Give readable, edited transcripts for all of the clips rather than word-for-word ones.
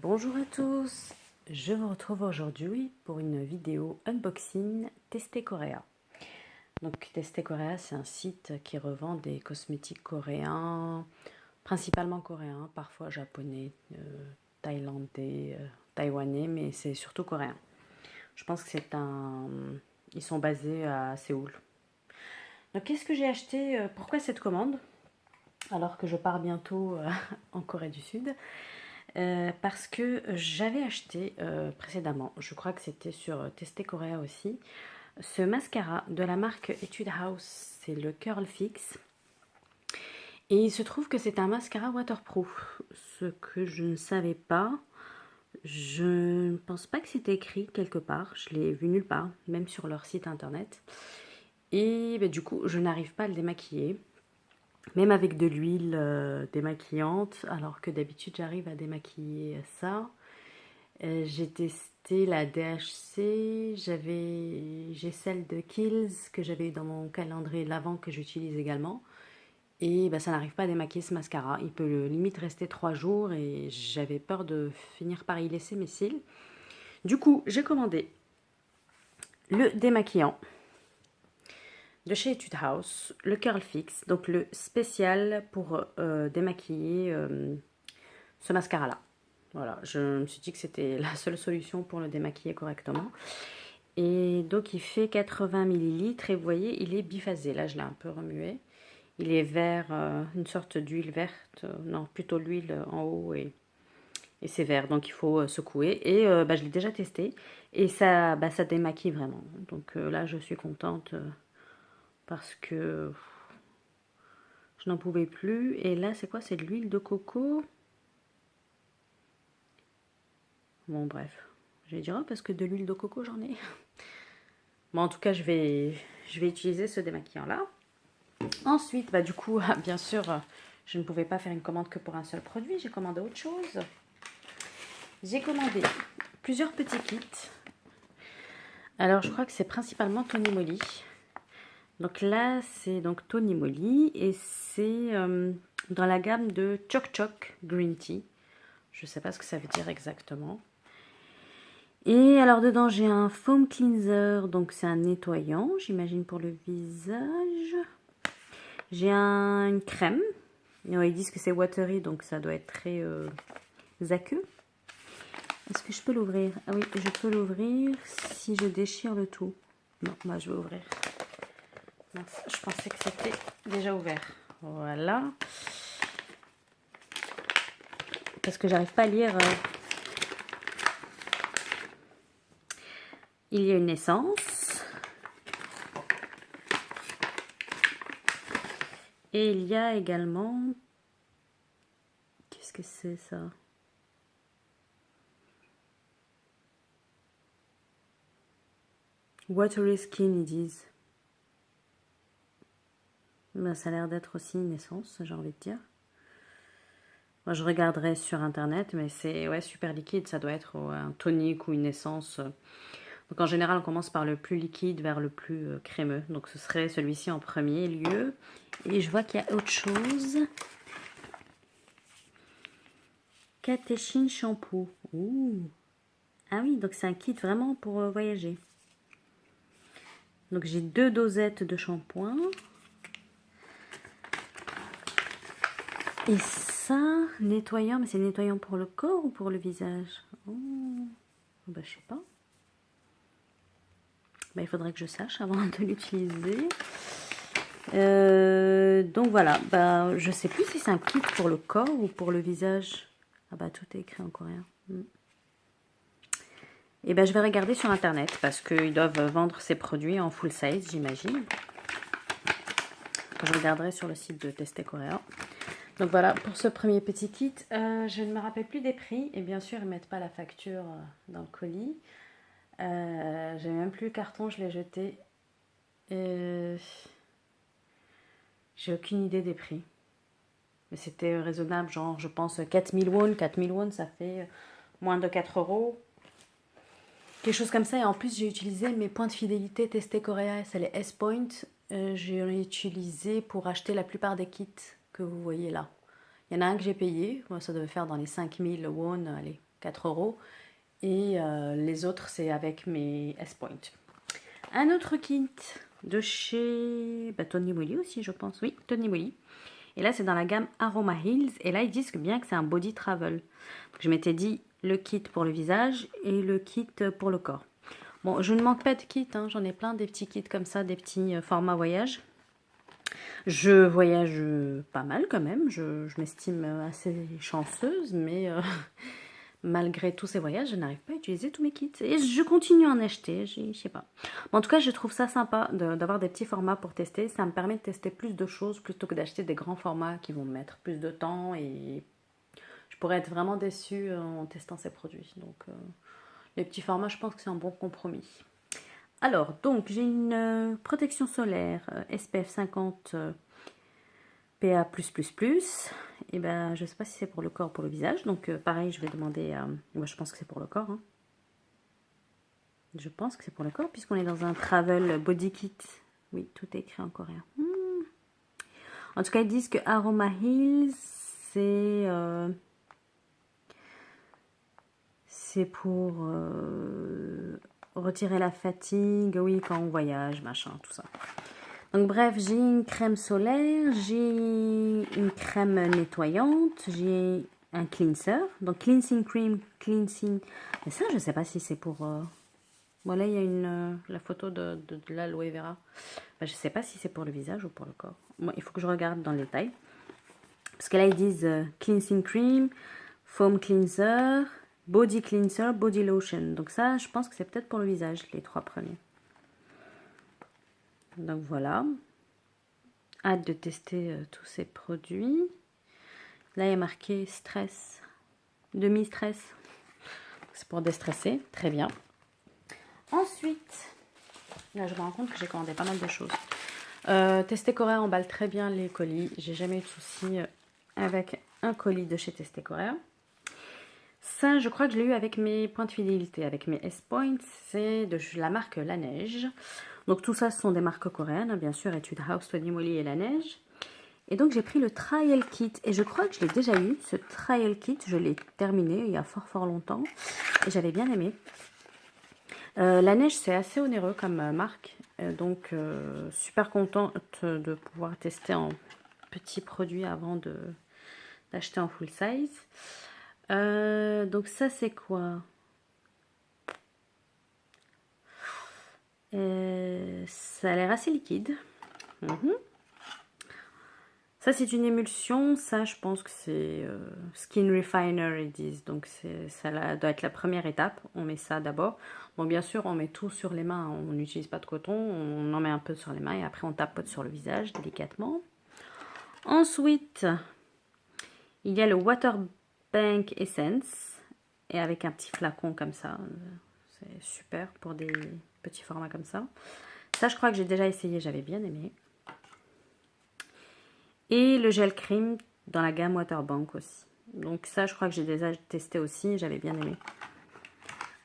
Bonjour à tous, je vous retrouve aujourd'hui pour une vidéo unboxing Testé Korea. Donc Testé Korea, c'est un site qui revend des cosmétiques coréens, principalement coréens, parfois japonais, thaïlandais, taïwanais, mais c'est surtout coréen. Je pense que ils sont basés à Séoul. Donc qu'est-ce que j'ai acheté? Pourquoi cette commande? Alors que je pars bientôt en Corée du Sud. Parce que j'avais acheté précédemment, je crois que c'était sur Testé Korea aussi, ce mascara de la marque Etude House, c'est le Curl Fix. Et il se trouve que c'est un mascara waterproof, ce que je ne savais pas. Je ne pense pas que c'était écrit quelque part, je l'ai vu nulle part, même sur leur site internet. Et du coup, je n'arrive pas à le démaquiller. Même avec de l'huile démaquillante, alors que d'habitude j'arrive à démaquiller ça. J'ai testé la DHC, j'ai celle de Kiehl's que j'avais eu dans mon calendrier de l'Avent que j'utilise également. Et ça n'arrive pas à démaquiller ce mascara. Il peut limite rester 3 jours et j'avais peur de finir par y laisser mes cils. Du coup, j'ai commandé le démaquillant de chez Etude House, le Curl Fix, donc le spécial pour démaquiller ce mascara-là. Voilà, je me suis dit que c'était la seule solution pour le démaquiller correctement. Et donc il fait 80 ml et vous voyez, il est biphasé. Là, je l'ai un peu remué. Il est vert, une sorte d'huile verte. Non, plutôt l'huile en haut et c'est vert. Donc il faut secouer. Et je l'ai déjà testé. Et ça, ça démaquille vraiment. Donc là, je suis contente parce que je n'en pouvais plus. Et là, c'est quoi? C'est de l'huile de coco. Bon, bref. Je vais dire, parce que de l'huile de coco, j'en ai. Bon, en tout cas, je vais utiliser ce démaquillant-là. Ensuite, du coup, bien sûr, je ne pouvais pas faire une commande que pour un seul produit. J'ai commandé autre chose. J'ai commandé plusieurs petits kits. Alors, je crois que c'est principalement Tony Moly. Donc là, c'est donc Tony Moly et c'est dans la gamme de Choc Choc Green Tea. Je ne sais pas ce que ça veut dire exactement. Et alors dedans, j'ai un foam cleanser, donc c'est un nettoyant, j'imagine pour le visage. J'ai une crème. Ils disent que c'est watery, donc ça doit être très aqueux. Est-ce que je peux l'ouvrir? Ah oui, je peux l'ouvrir si je déchire le tout. Non, moi je vais ouvrir. Mince, je pensais que c'était déjà ouvert. Voilà. Parce que j'arrive pas à lire. Il y a une essence. Et il y a également... Qu'est-ce que c'est ça? Watery Skin, ils disent. Ça a l'air d'être aussi une essence, j'ai envie de dire. Moi, je regarderai sur internet, mais c'est super liquide. Ça doit être un tonique ou une essence. Donc en général, on commence par le plus liquide vers le plus crémeux. Donc ce serait celui-ci en premier lieu. Et je vois qu'il y a autre chose. Katechin Shampoo. Ouh. Ah oui, donc c'est un kit vraiment pour voyager. Donc j'ai 2 dosettes de shampoing. Et ça, nettoyant, mais c'est nettoyant pour le corps ou pour le visage? Oh, je sais pas. Il faudrait que je sache avant de l'utiliser. Donc voilà, je sais plus si c'est un kit pour le corps ou pour le visage. Ah tout est écrit en coréen. Et je vais regarder sur internet parce qu'ils doivent vendre ces produits en full size, j'imagine. Je regarderai sur le site de Testé Korea. Donc voilà pour ce premier petit kit. Je ne me rappelle plus des prix et bien sûr ils ne mettent pas la facture dans le colis. J'ai même plus le carton, je l'ai jeté. J'ai aucune idée des prix. Mais c'était raisonnable, genre je pense 4000 won. 4000 won ça fait moins de 4 euros. Quelque chose comme ça. Et en plus j'ai utilisé mes points de fidélité Testé Korea, c'est les S-Point. J'ai utilisé pour acheter la plupart des kits que vous voyez là. Il y en a un que j'ai payé, ça devait faire dans les 5000 won, allez, 4 euros. Et les autres, c'est avec mes S-Point. Un autre kit de chez Tony Moly aussi, je pense. Oui, Tony Moly. Et là, c'est dans la gamme Aroma Hills. Et là, ils disent que bien que c'est un body travel. Donc, je m'étais dit le kit pour le visage et le kit pour le corps. Bon, je ne manque pas de kits. Hein. J'en ai plein des petits kits comme ça, des petits formats voyage. Je voyage pas mal quand même. Je m'estime assez chanceuse. Mais malgré tous ces voyages, je n'arrive pas à utiliser tous mes kits. Et je continue à en acheter. Je sais pas. En tout cas, je trouve ça sympa d'avoir des petits formats pour tester. Ça me permet de tester plus de choses plutôt que d'acheter des grands formats qui vont me mettre plus de temps. Et je pourrais être vraiment déçue en testant ces produits. Donc, les petits formats, je pense que c'est un bon compromis. Alors, donc, j'ai une protection solaire SPF 50 PA+++. Et ben, je ne sais pas si c'est pour le corps ou pour le visage. Donc, pareil, je vais demander à... Moi, je pense que c'est pour le corps. Hein. Je pense que c'est pour le corps, puisqu'on est dans un travel body kit. Oui, tout est écrit en coréen. En tout cas, ils disent que Aroma Hills, c'est pour retirer la fatigue, oui, quand on voyage, machin, tout ça. Donc bref, j'ai une crème solaire, j'ai une crème nettoyante, j'ai un cleanser. Donc cleansing cream, cleansing... Mais ça, je ne sais pas si c'est pour... Voilà, il y a la photo de l'aloe vera. Je ne sais pas si c'est pour le visage ou pour le corps. Moi, il faut que je regarde dans le détail. Parce que là, ils disent cleansing cream, foam cleanser, body cleanser, body lotion. Donc ça, je pense que c'est peut-être pour le visage, les 3 premiers. Donc voilà. Hâte de tester tous ces produits. Là, il y a marqué stress, demi-stress. C'est pour déstresser, très bien. Ensuite, là, je me rends compte que j'ai commandé pas mal de choses. Testé Coréa emballe très bien les colis. J'ai jamais eu de soucis avec un colis de chez Testé Coréa. Ça, je crois que je l'ai eu avec mes points de fidélité, avec mes S-Points. C'est de la marque La Neige. Donc tout ça, ce sont des marques coréennes, bien sûr, Etude House, Tony Moly et La Neige. Et donc j'ai pris le Trial Kit. Et je crois que je l'ai déjà eu, ce Trial Kit. Je l'ai terminé il y a fort longtemps. Et j'avais bien aimé. La Neige, c'est assez onéreux comme marque. Donc super contente de pouvoir tester en petits produits avant d'acheter en full size. Donc ça, c'est quoi? Ça a l'air assez liquide. Ça, c'est une émulsion. Ça, je pense que c'est Skin Refiner, ils disent. Donc, ça doit être la première étape. On met ça d'abord. Bon, bien sûr, on met tout sur les mains. On n'utilise pas de coton. On en met un peu sur les mains et après, on tapote sur le visage délicatement. Ensuite, il y a le Water Bank Essence. Et avec un petit flacon comme ça. C'est super pour des petits formats comme ça. Ça, je crois que j'ai déjà essayé. J'avais bien aimé. Et le gel cream dans la gamme Waterbank aussi. Donc ça, je crois que j'ai déjà testé aussi. J'avais bien aimé.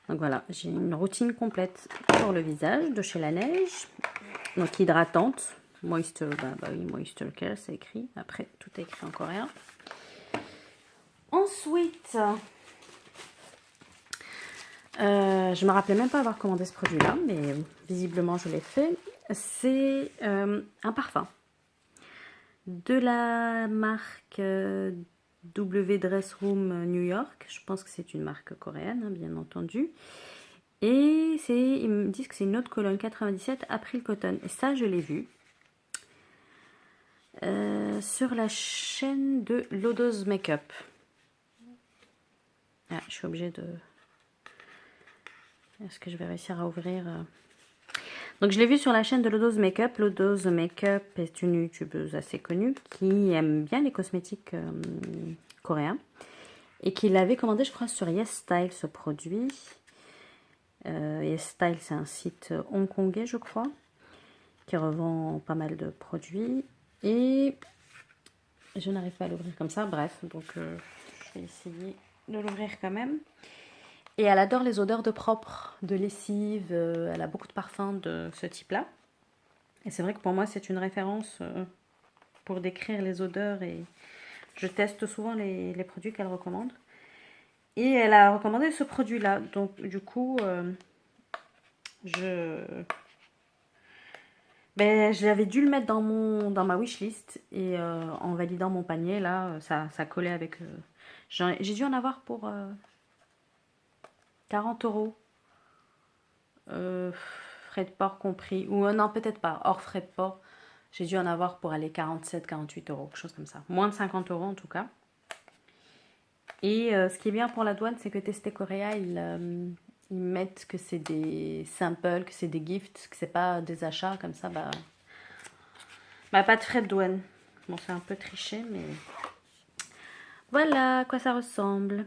Donc voilà, j'ai une routine complète pour le visage de chez La Neige. Donc hydratante. Moisture, oui, Moisture Care, c'est écrit. Après, tout est écrit en coréen. Ensuite... je me rappelais même pas avoir commandé ce produit-là, mais visiblement je l'ai fait. C'est un parfum de la marque W Dress Room New York. Je pense que c'est une marque coréenne, hein, bien entendu. Et ils me disent que c'est une Eau de Cologne 97 April Cotton. Et ça, je l'ai vu sur la chaîne de Lodo's Makeup. Ah, je suis obligée de... Est-ce que je vais réussir à ouvrir Donc, je l'ai vu sur la chaîne de Lodo's Makeup. Lodo's Makeup est une youtubeuse assez connue qui aime bien les cosmétiques coréens. Et qui l'avait commandé, je crois, sur YesStyle, ce produit. YesStyle, c'est un site hongkongais, je crois, qui revend pas mal de produits. Et je n'arrive pas à l'ouvrir comme ça. Bref, donc je vais essayer de l'ouvrir quand même. Et elle adore les odeurs de propre, de lessive. Elle a beaucoup de parfums de ce type-là. Et c'est vrai que pour moi, c'est une référence pour décrire les odeurs. Et je teste souvent les produits qu'elle recommande. Et elle a recommandé ce produit-là. Donc, du coup, j'avais dû le mettre dans ma wishlist. Et en validant mon panier, là, ça collait avec... j'ai dû en avoir pour 40 euros. Frais de port compris. Ou non, peut-être pas. Hors frais de port. J'ai dû en avoir pour aller 47, 48 euros. Quelque chose comme ça. Moins de 50 euros en tout cas. Et ce qui est bien pour la douane, c'est que Testé Korea, ils mettent que c'est des samples, que c'est des gifts, que c'est pas des achats comme ça, pas de frais de douane. Bon, c'est un peu triché, mais voilà à quoi ça ressemble.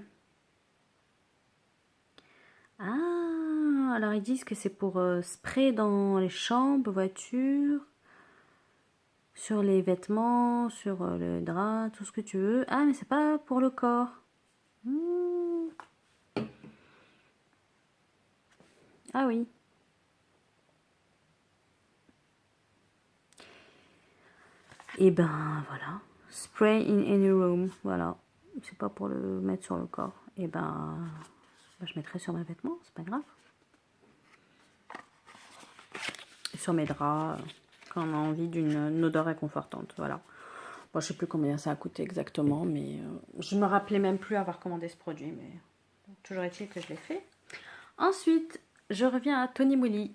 Ah, alors ils disent que c'est pour spray dans les chambres, voitures, sur les vêtements, sur le drap, tout ce que tu veux. Ah, mais c'est pas pour le corps. Hmm. Ah oui. Et ben voilà. Spray in any room. Voilà. C'est pas pour le mettre sur le corps. Et ben, je mettrai sur mes vêtements, c'est pas grave. Et sur mes draps, quand on a envie d'une odeur réconfortante. Voilà. Bon, je sais plus combien ça a coûté exactement, mais je me rappelais même plus avoir commandé ce produit. Mais toujours est-il que je l'ai fait. Ensuite, je reviens à Tony Moly.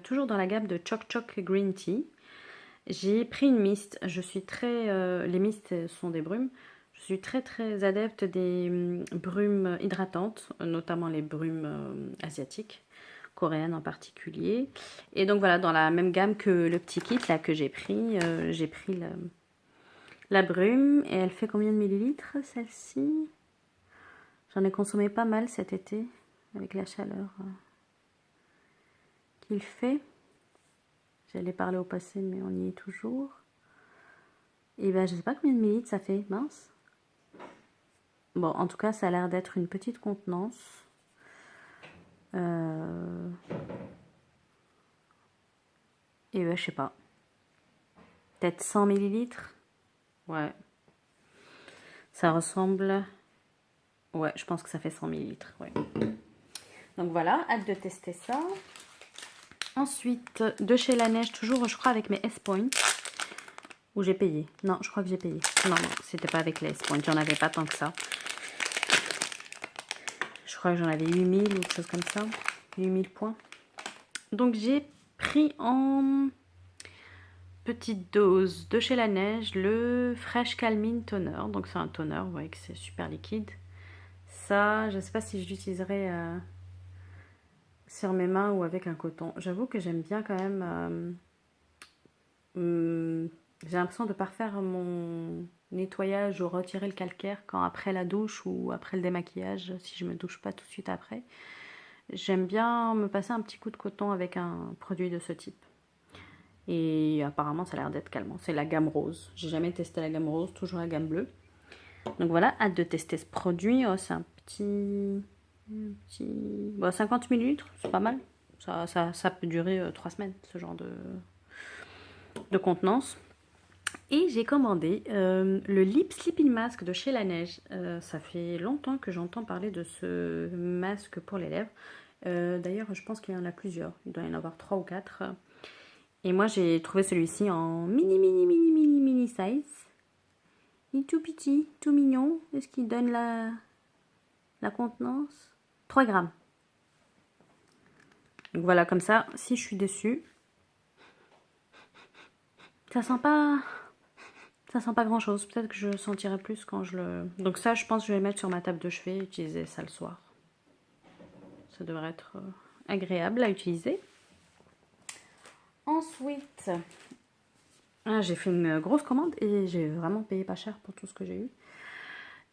Toujours dans la gamme de Choc Choc Green Tea. J'ai pris une mist. Je suis très... les mistes sont des brumes. Je suis très très adepte des brumes hydratantes, notamment les brumes asiatiques, coréennes en particulier. Et donc voilà, dans la même gamme que le petit kit là que j'ai pris la brume. Et elle fait combien de millilitres celle-ci? J'en ai consommé pas mal cet été avec la chaleur qu'il fait. J'allais parler au passé, mais on y est toujours. Et ben, je sais pas combien de millilitres ça fait, mince. Bon, en tout cas, ça a l'air d'être une petite contenance. Et ben, je sais pas. Peut-être 100 millilitres. Ouais. Ça ressemble... Ouais, je pense que ça fait 100 millilitres. Ouais. Donc voilà, hâte de tester ça. Ensuite, de chez La Neige, toujours, je crois, avec mes S-Points. Où j'ai payé. Non, je crois que j'ai payé. Non, c'était pas avec les S-Points. J'en avais pas tant que ça. Je crois que j'en avais 8000 ou quelque chose comme ça. 8000 points. Donc j'ai pris en petite dose de chez La Neige le Fresh Calming Toner. Donc c'est un toner, vous voyez que c'est super liquide. Ça, je ne sais pas si je l'utiliserai sur mes mains ou avec un coton. J'avoue que j'aime bien quand même... j'ai l'impression de ne pas refaire mon nettoyage ou retirer le calcaire quand après la douche ou après le démaquillage, si je me douche pas tout de suite après. J'aime bien me passer un petit coup de coton avec un produit de ce type. Et apparemment, ça a l'air d'être calmant. C'est la gamme rose. J'ai jamais testé la gamme rose, toujours la gamme bleue. Donc voilà, hâte de tester ce produit. Oh, c'est un petit... Bon, 50 millilitres, c'est pas mal. Ça peut durer 3 semaines, ce genre de contenance. Et j'ai commandé le Lip Sleeping Mask de chez La Neige. Ça fait longtemps que j'entends parler de ce masque pour les lèvres. D'ailleurs, je pense qu'il y en a plusieurs. Il doit y en avoir 3 ou 4. Et moi, j'ai trouvé celui-ci en mini size. Il est tout petit, tout mignon. Est-ce qu'il donne la contenance? 3 grammes. Donc voilà, comme ça, si je suis déçue, ça sent pas grand chose. Peut-être que je sentirai plus quand je le... Donc ça, je pense que je vais le mettre sur ma table de chevet et utiliser ça le soir. Ça devrait être agréable à utiliser. Ensuite, j'ai fait une grosse commande et j'ai vraiment payé pas cher pour tout ce que j'ai eu.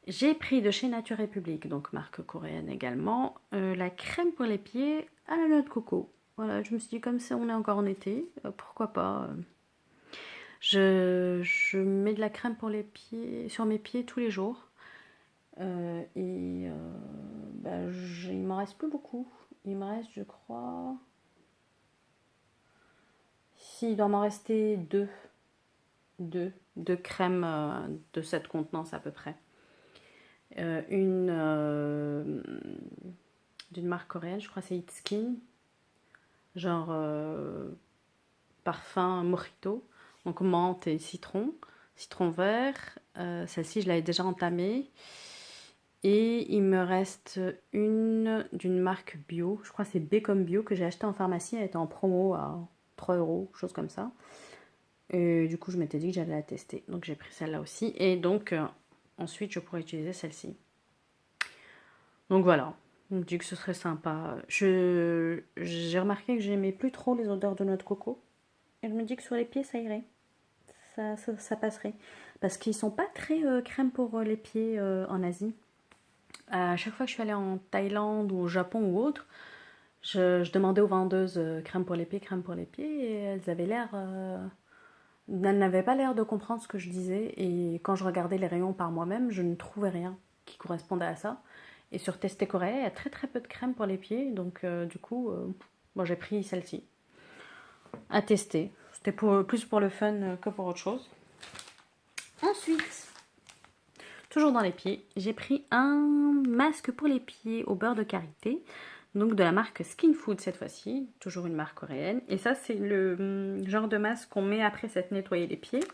J'ai pris de chez Nature République, donc marque coréenne également, la crème pour les pieds à la noix de coco. Voilà, je me suis dit comme ça on est encore en été, pourquoi pas. Je mets de la crème pour les pieds, sur mes pieds tous les jours. Il m'en reste plus beaucoup. Il me reste, je crois... Si, il doit m'en rester deux crèmes de cette contenance à peu près. d'une marque coréenne, je crois que c'est It's Skin, genre parfum mojito, donc menthe et citron, citron vert. Celle-ci, je l'avais déjà entamée. Et il me reste une d'une marque bio, je crois que c'est B comme bio, que j'ai acheté en pharmacie, elle était en promo à 3 euros, chose comme ça. Et du coup, je m'étais dit que j'allais la tester, donc j'ai pris celle-là aussi. Et donc, ensuite, je pourrais utiliser celle-ci. Donc voilà, on me dit que ce serait sympa. J'ai remarqué que j'aimais plus trop les odeurs de noix de coco. Et je me dis que sur les pieds, ça irait. Ça passerait. Parce qu'ils sont pas très crème pour les pieds en Asie. À chaque fois que je suis allée en Thaïlande ou au Japon ou autre, je demandais aux vendeuses crème pour les pieds, crème pour les pieds. Et elles avaient l'air... elles n'avaient pas l'air de comprendre ce que je disais. Et quand je regardais les rayons par moi-même, je ne trouvais rien qui correspondait à ça. Et sur Testé Corée, il y a très très peu de crème pour les pieds. Donc du coup, bon, j'ai pris celle-ci à tester. C'était plus pour le fun que pour autre chose. Ensuite, toujours dans les pieds, j'ai pris un masque pour les pieds au beurre de karité. Donc de la marque Skin Food cette fois-ci. Toujours une marque coréenne. Et ça, c'est le genre de masque qu'on met après s'être nettoyé les pieds.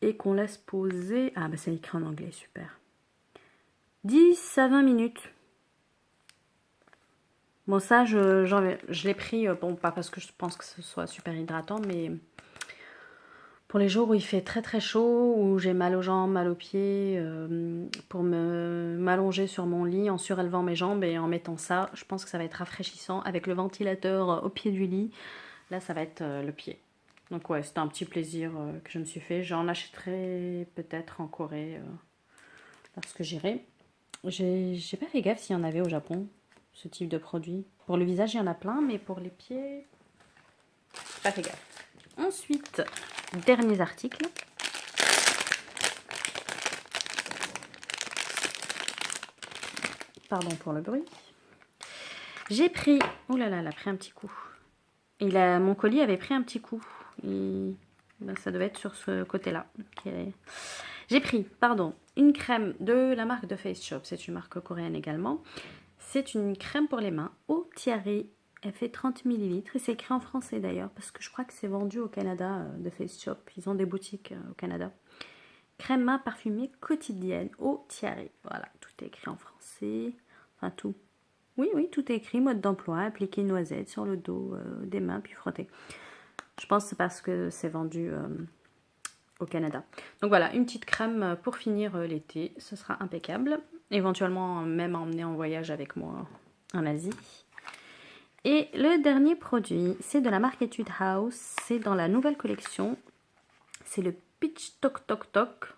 Et qu'on laisse poser... Ah bah c'est écrit en anglais, super. 10 à 20 minutes. Bon ça, je l'ai pris, bon pas parce que je pense que ce soit super hydratant, mais pour les jours où il fait très très chaud, où j'ai mal aux jambes, mal aux pieds, pour m'allonger sur mon lit en surélevant mes jambes et en mettant ça, je pense que ça va être rafraîchissant avec le ventilateur au pied du lit. Là, ça va être le pied. Donc ouais, c'était un petit plaisir que je me suis fait. J'en achèterai peut-être en Corée lorsque j'irai. J'ai pas fait gaffe s'il y en avait au Japon, ce type de produit. Pour le visage, il y en a plein, mais pour les pieds, pas fait gaffe. Ensuite, derniers articles. Pardon pour le bruit. J'ai pris... Oh là là, elle a pris un petit coup. Mon colis avait pris un petit coup. Et ben, ça devait être sur ce côté-là. J'ai pris, pardon, une crème de la marque de Face Shop. C'est une marque coréenne également. C'est une crème pour les mains au tiare. Elle fait 30 ml et c'est écrit en français d'ailleurs parce que je crois que c'est vendu au Canada de Face Shop. Ils ont des boutiques au Canada. Crème main parfumée quotidienne au tiare. Voilà, tout est écrit en français. Enfin tout. Oui, tout est écrit. Mode d'emploi, appliquer une noisette sur le dos des mains puis frotter. Je pense que c'est parce que c'est vendu au Canada. Donc voilà, une petite crème pour finir l'été. Ce sera impeccable. Éventuellement même emmener en voyage avec moi en Asie. Et le dernier produit, c'est de la marque Etude House. C'est dans la nouvelle collection. C'est le Peach Tok Tok Tok.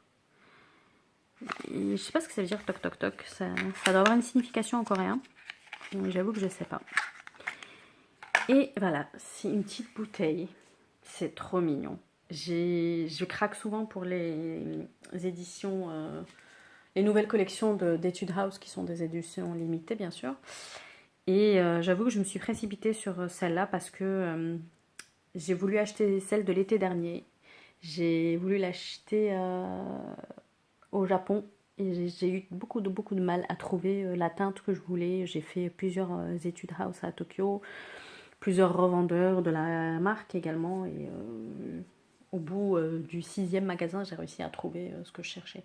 Je sais pas ce que ça veut dire Tok Tok Tok. Ça doit avoir une signification en coréen. J'avoue que je sais pas. Et voilà, c'est une petite bouteille. C'est trop mignon. Je craque souvent pour les éditions, les nouvelles collections d'Etude House qui sont des éditions limitées bien sûr. Et j'avoue que je me suis précipitée sur celle-là parce que j'ai voulu acheter celle de l'été dernier. J'ai voulu l'acheter au Japon et j'ai eu beaucoup de mal à trouver la teinte que je voulais. J'ai fait plusieurs Etude House à Tokyo, plusieurs revendeurs de la marque également. Et au bout du 6e magasin, j'ai réussi à trouver ce que je cherchais.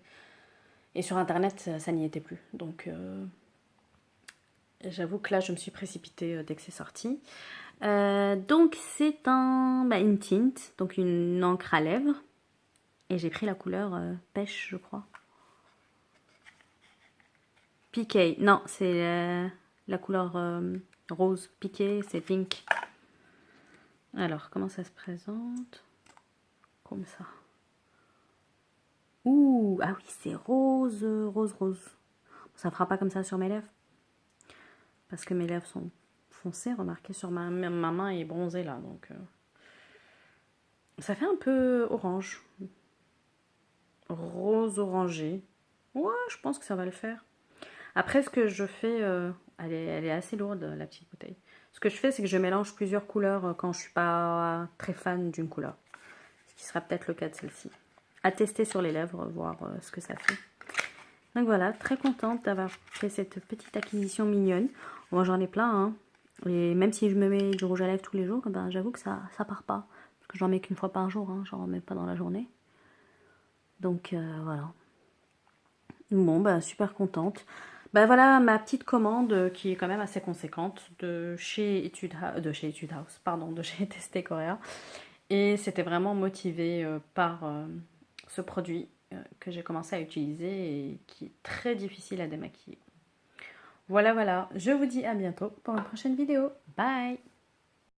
Et sur internet, ça n'y était plus. Donc j'avoue que là, je me suis précipitée dès que c'est sorti. Donc c'est une tint, donc une encre à lèvres. Et j'ai pris la couleur pêche, je crois. Piqué, non, c'est la couleur rose. Piqué, c'est pink. Alors, comment ça se présente? Comme ça. Ouh, ah oui, c'est rose, rose. Ça ne fera pas comme ça sur mes lèvres. Parce que mes lèvres sont foncées, remarquez, sur ma main est bronzée là. Donc, ça fait un peu orange. Rose orangé. Ouais, je pense que ça va le faire. Après, ce que je fais, elle est assez lourde, la petite bouteille. Ce que je fais, c'est que je mélange plusieurs couleurs quand je ne suis pas très fan d'une couleur. Ce qui sera peut-être le cas de celle-ci. À tester sur les lèvres, voir ce que ça fait. Donc voilà, très contente d'avoir fait cette petite acquisition mignonne. Moi j'en ai plein, hein. Et même si je me mets du rouge à lèvres tous les jours, ben, j'avoue que ça part pas. Parce que j'en mets qu'une fois par jour, hein. J'en remets pas dans la journée. Donc voilà. Bon, ben super contente. Ben voilà ma petite commande qui est quand même assez conséquente de chez Etude House, pardon, de chez Testé Korea. Et c'était vraiment motivé par ce produit que j'ai commencé à utiliser et qui est très difficile à démaquiller. Voilà, voilà. Je vous dis à bientôt pour une prochaine vidéo. Bye!